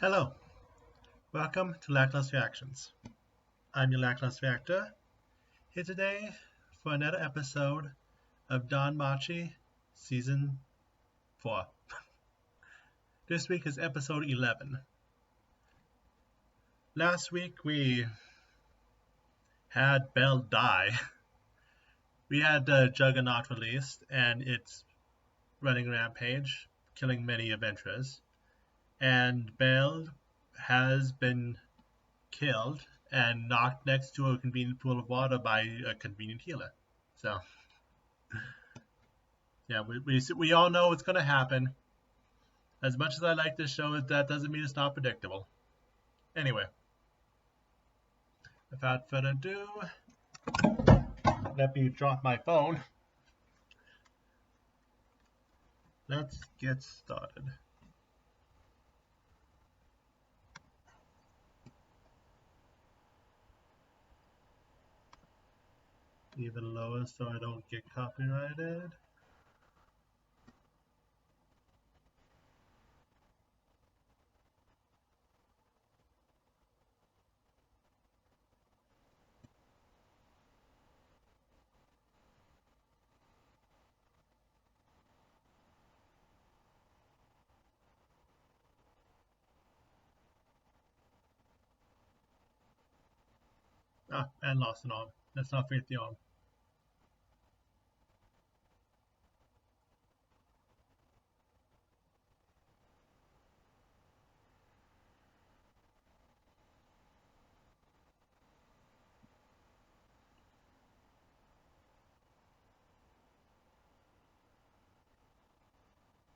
Hello, welcome to Lackluster Reactions. I'm your Lackluster Reactor, here today for another episode of DanMachi Season 4. This week is episode 11. Last week we had Belle die. We had Juggernaut released and it's running rampage, killing many adventurers. And Belle has been killed and knocked next to a convenient pool of water by a convenient healer. So, yeah, we all know what's going to happen. As much as I like this show, that doesn't mean it's not predictable. Anyway, without further ado, let me drop my phone. Let's get started. Even lower so I don't get copyrighted. And lost an arm. Let's not forget the arm.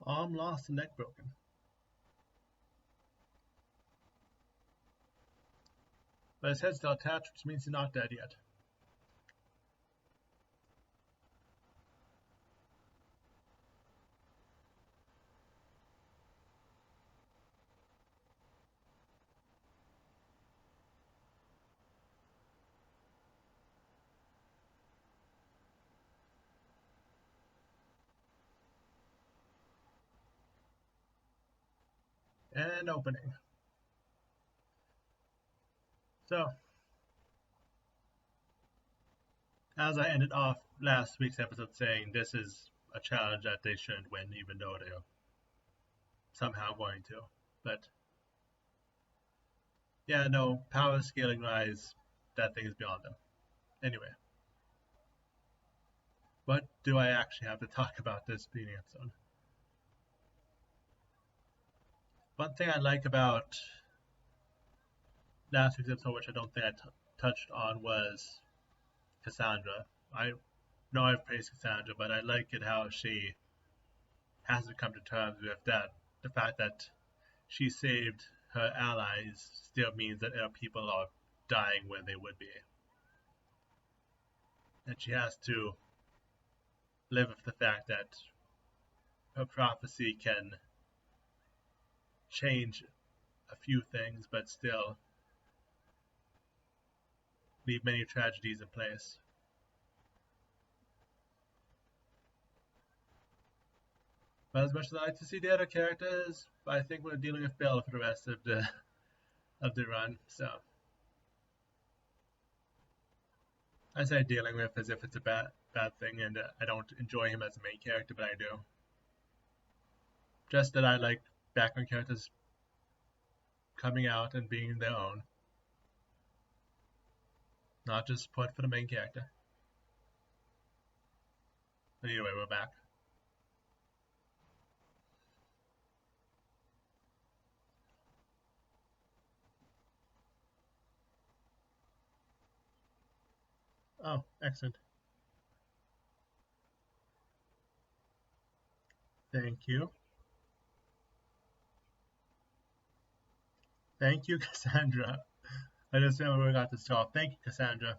Arm lost and neck broken. But his head's still attached, which means he's not dead yet. And opening. So, as I ended off last week's episode saying this is a challenge that they shouldn't win, even though they're somehow going to. But yeah, no, power scaling rise, that thing is beyond them. Anyway, what do I actually have to talk about this being episode? One thing I like about last week's episode, which I don't think I touched on, was Cassandra. I know I've praised Cassandra, but I like it how she has to come to terms with that. The fact that she saved her allies still means that people are dying where they would be. And she has to live with the fact that her prophecy can change a few things, but still leave many tragedies in place. But as much as I like to see the other characters, I think we're dealing with Belle for the rest of the run. So I say dealing with as if it's a bad thing, and I don't enjoy him as a main character, but I do. Just that I like background characters coming out and being their own, not just support for the main character. But anyway, we're back. Oh, excellent. Thank you. Thank you, Cassandra. I just remember we got this talk. Thank you, Cassandra.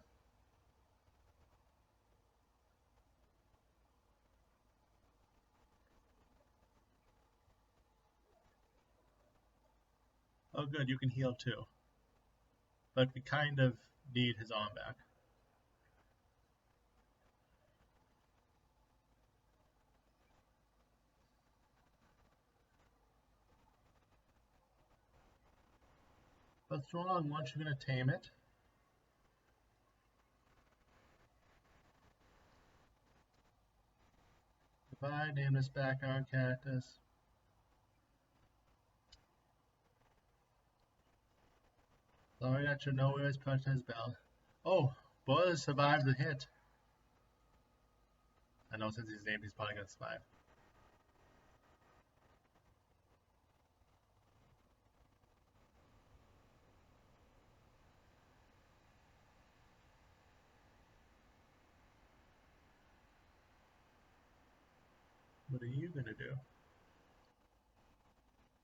Oh, good, you can heal too. But we kind of need his arm back. What's wrong? Weren't you gonna tame it? Goodbye, nameless background characters. Sorry that your nowhere is protest bell. Oh, Boyle survived the hit. I know since he's named, he's probably gonna survive. What are you gonna do?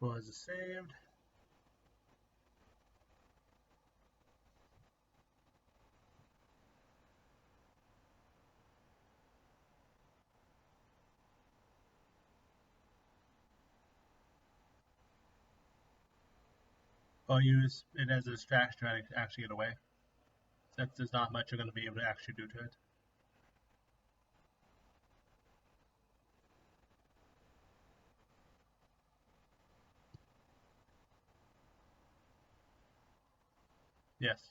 Boys is saved. I'll use it as a distraction to actually get away. Since there's not much you're gonna be able to actually do to it. Yes.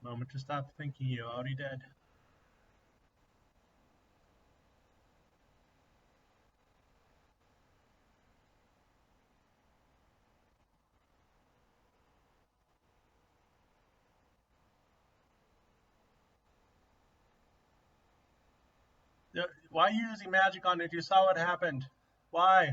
Moment to stop thinking you're already dead. Why are you using magic on it? You saw what happened. Why?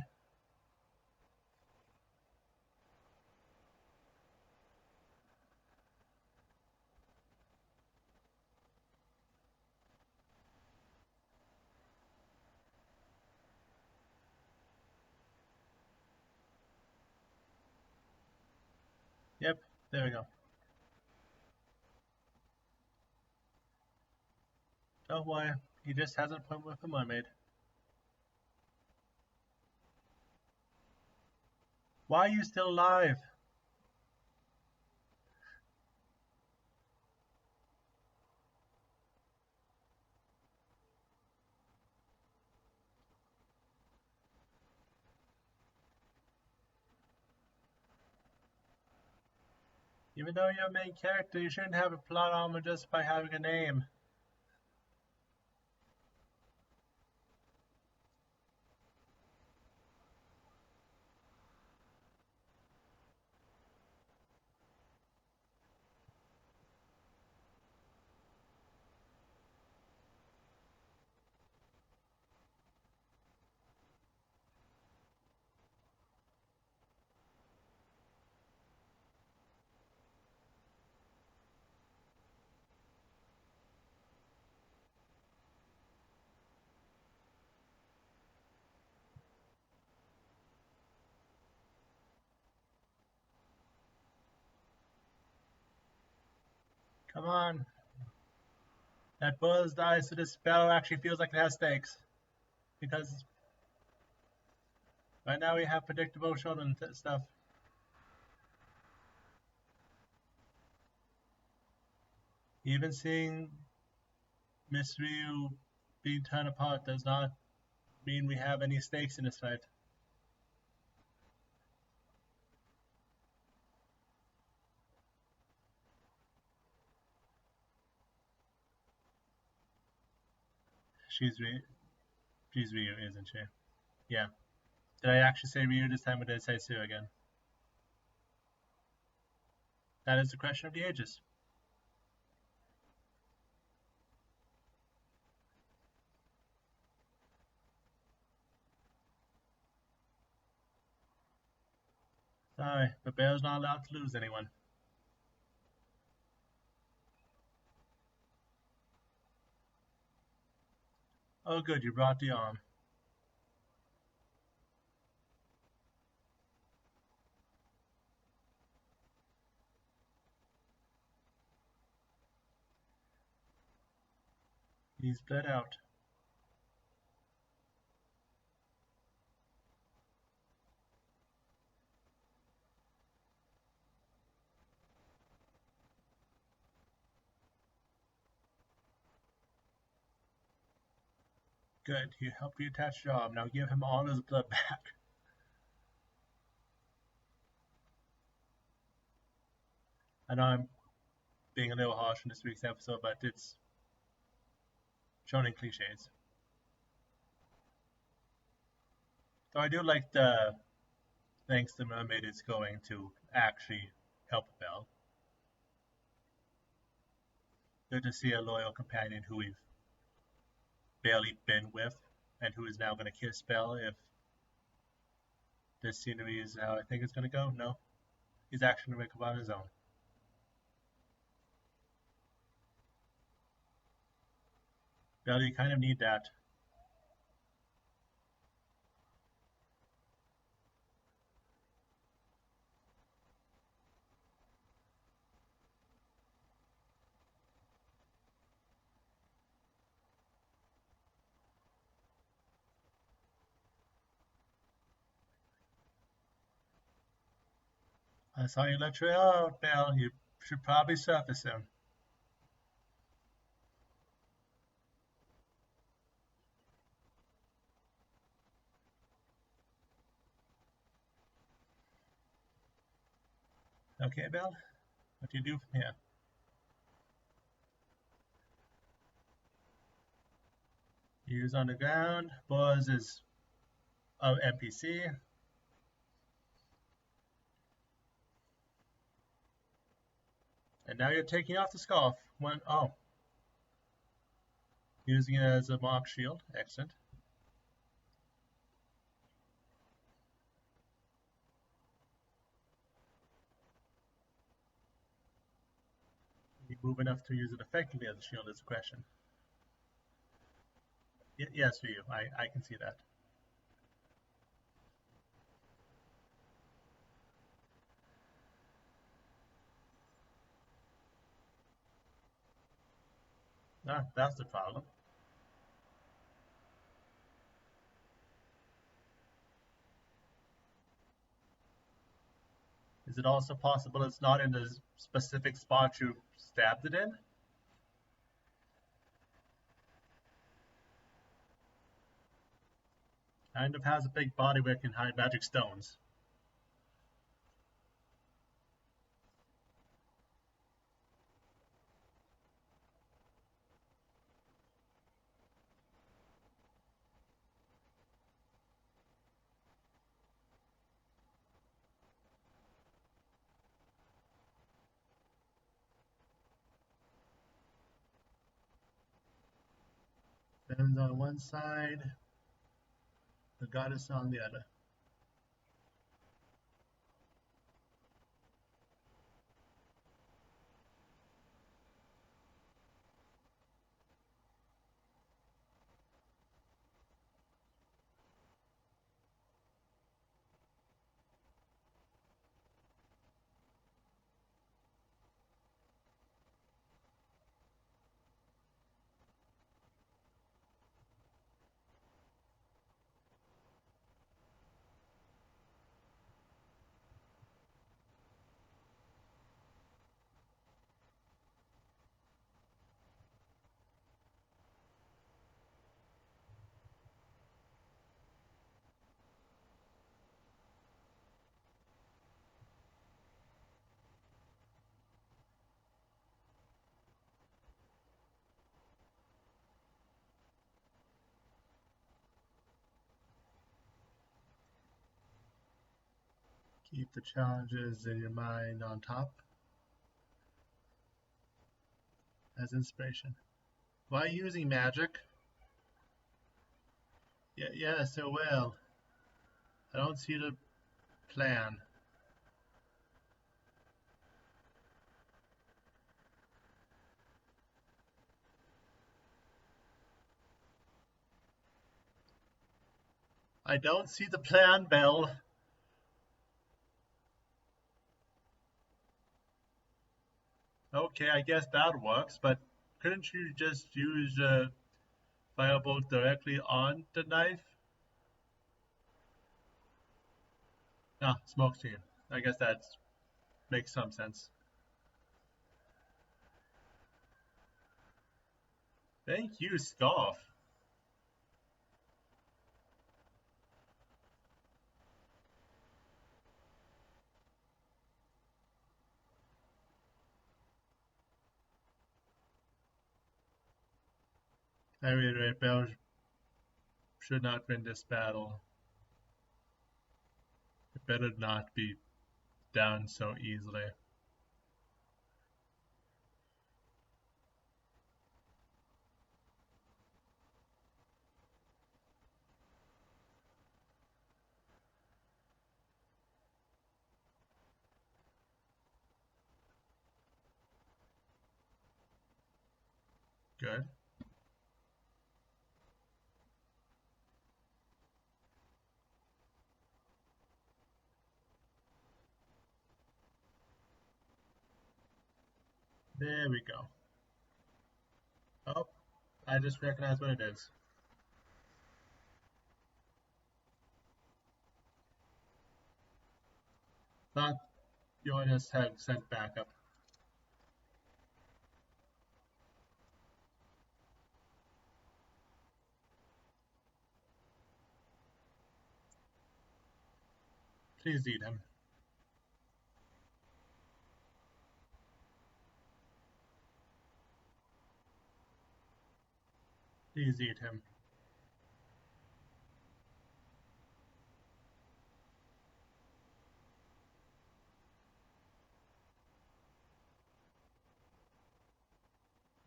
Yep, there we go. Don't worry, he just has an appointment with the mermaid. Why are you still alive? Even though you're a main character, you shouldn't have a plot armor just by having a name. Come on. That buzz dies, so this spell actually feels like it has stakes. Because right now we have predictable Shonen stuff. Even seeing Miss Ryu being torn apart does not mean we have any stakes in this fight. She's Ryu, isn't she? Yeah. Did I actually say Ryu this time, or did I say Sue again? That is the question of the ages. Sorry, but Bale's not allowed to lose anyone. Oh good, you brought the arm. He's bled out. Good, he helped reattach Job. Now give him all his blood back. I know I'm being a little harsh in this week's episode, but it's Shonen cliches. So I do like the thanks the mermaid is going to actually help Belle. Good to see a loyal companion who we've barely been with, and who is now going to kiss Belle if this scenery is how I think it's going to go. No, he's actually going to make up on his own. Belle, you kind of need that. I saw you let your hair out, Belle. You should probably surface him. Okay, Belle? What do you do from here? Use on the ground. Buzz is of NPC. And now you're taking off the scarf. Oh. Using it as a mock shield. Excellent. You move enough to use it effectively as a shield is the question. Yes, for you. I can see that. Ah, that's the problem. Is it also possible it's not in the specific spot you stabbed it in? Kind of has a big body where it can hide magic stones. Stones on one side, the goddess on the other. Keep the challenges in your mind on top as inspiration. Why using magic? Yeah, so well. I don't see the plan. I don't see the plan, Belle. Okay, I guess that works, but couldn't you just use firebolt directly on the knife? Ah, smoke screen. I guess that makes some sense. Thank you, Scarf. I reiterate, Bell should not win this battle. It better not be down so easily. Good. There we go. Oh, I just recognized what it is. Thought Jonas had sent backup. Please eat him. Please eat him.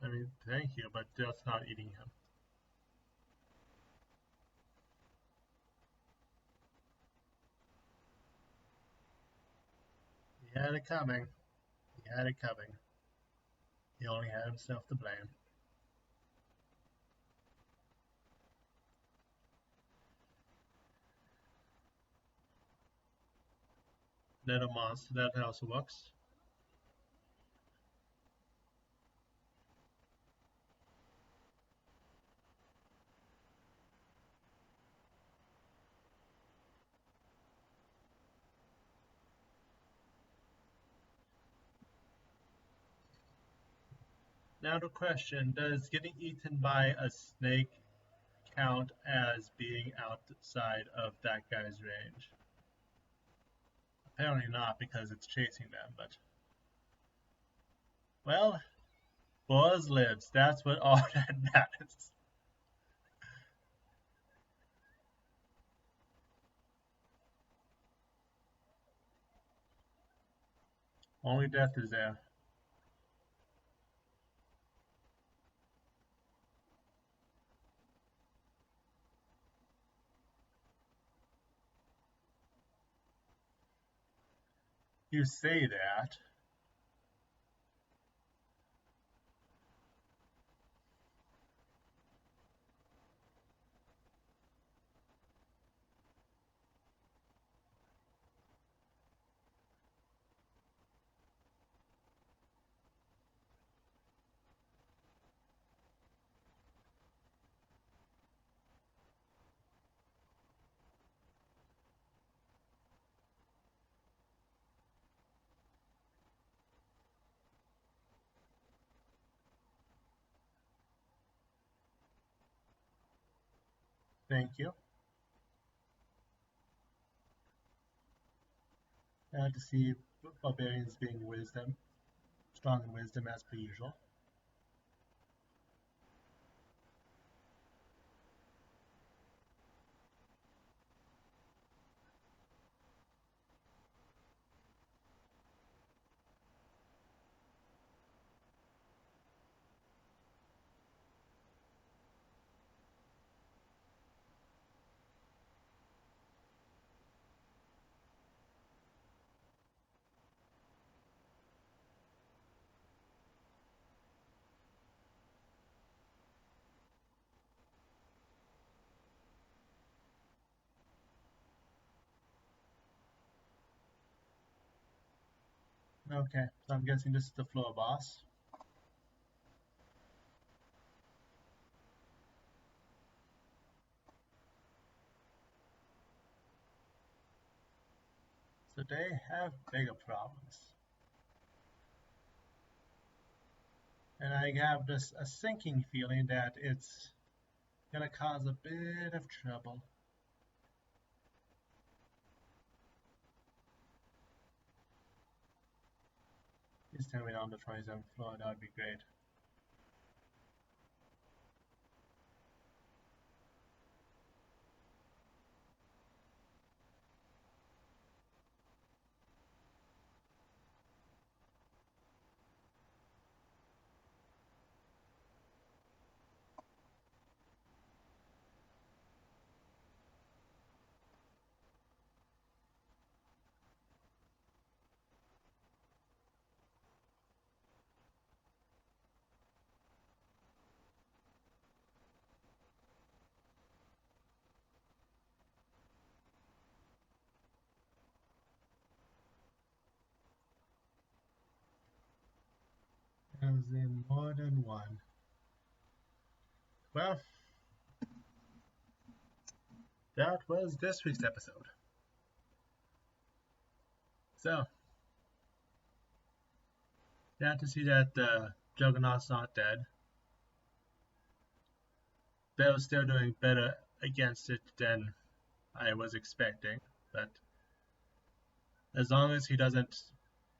I mean, thank you, but that's not eating him. He had it coming. He had it coming. He only had himself to blame. Little monster, that also works. Now the question, does getting eaten by a snake count as being outside of that guy's range? Apparently not, because it's chasing them, but... Well, Boaz lives. That's what all that matters. Only death is there. You say that. Thank you. To see barbarians being wisdom, strong in wisdom as per usual. Okay, so I'm guessing this is the floor boss. So they have bigger problems. And I have this a sinking feeling that it's gonna cause a bit of trouble. Please tell me on the 27th floor, that would be great. songs in more than one. Well, that was this week's episode. So, glad to see that Juggernaut's not dead. Bell's still doing better against it than I was expecting, but as long as he doesn't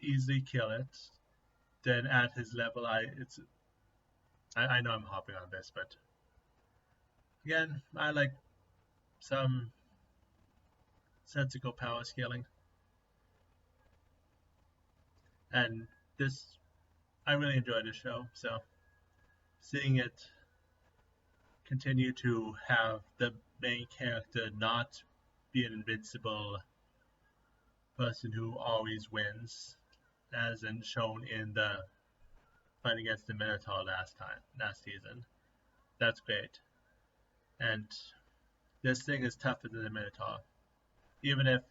easily kill it, then at his level, I know I'm hopping on this, but again, I like some sensical power scaling, and I really enjoyed the show, so seeing it continue to have the main character not be an invincible person who always wins, as shown in the fight against the Minotaur last season. That's great. And this thing is tougher than the Minotaur. Even if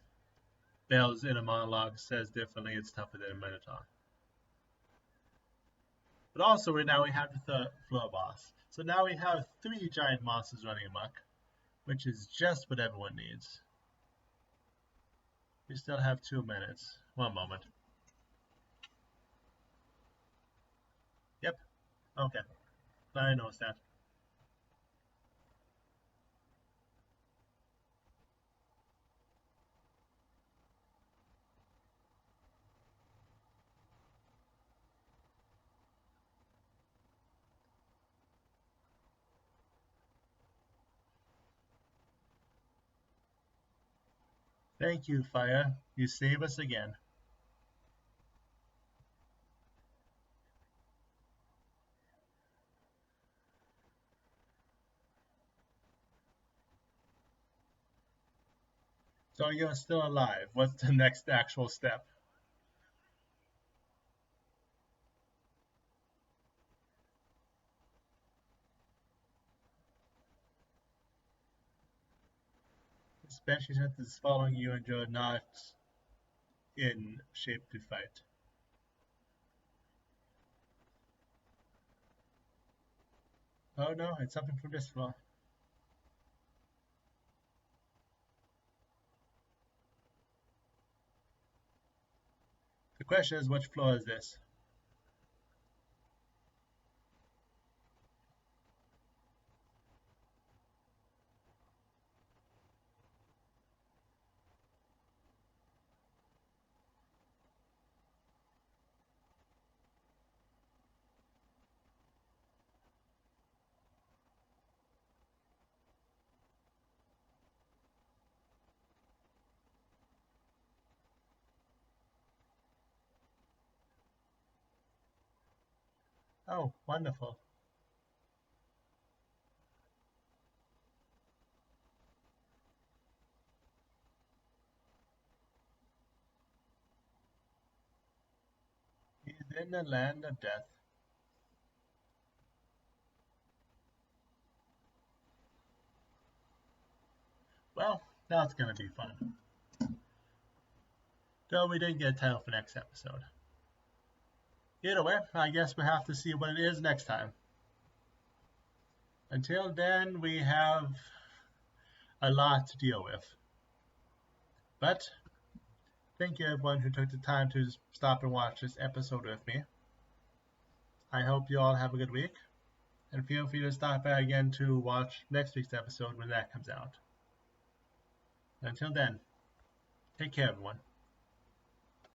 Bell's in a monologue says differently, it's tougher than a Minotaur. But also now we have the third floor boss. So now we have 3 giant monsters running amok, which is just what everyone needs. We still have 2 minutes. 1 moment. Yep. Okay. I noticed that. Thank you, Fire. You save us again. So you're still alive. What's the next actual step? Especially since it's following you and you're not in shape to fight. Oh no, it's something from this floor. The question is, which floor is this? Oh, wonderful. He's in the land of death. Well, that's gonna be fun. Though we didn't get a title for next episode. Either way, I guess we'll have to see what it is next time. Until then, we have a lot to deal with. But thank you everyone who took the time to stop and watch this episode with me. I hope you all have a good week, and feel free to stop by again to watch next week's episode when that comes out. Until then, take care everyone.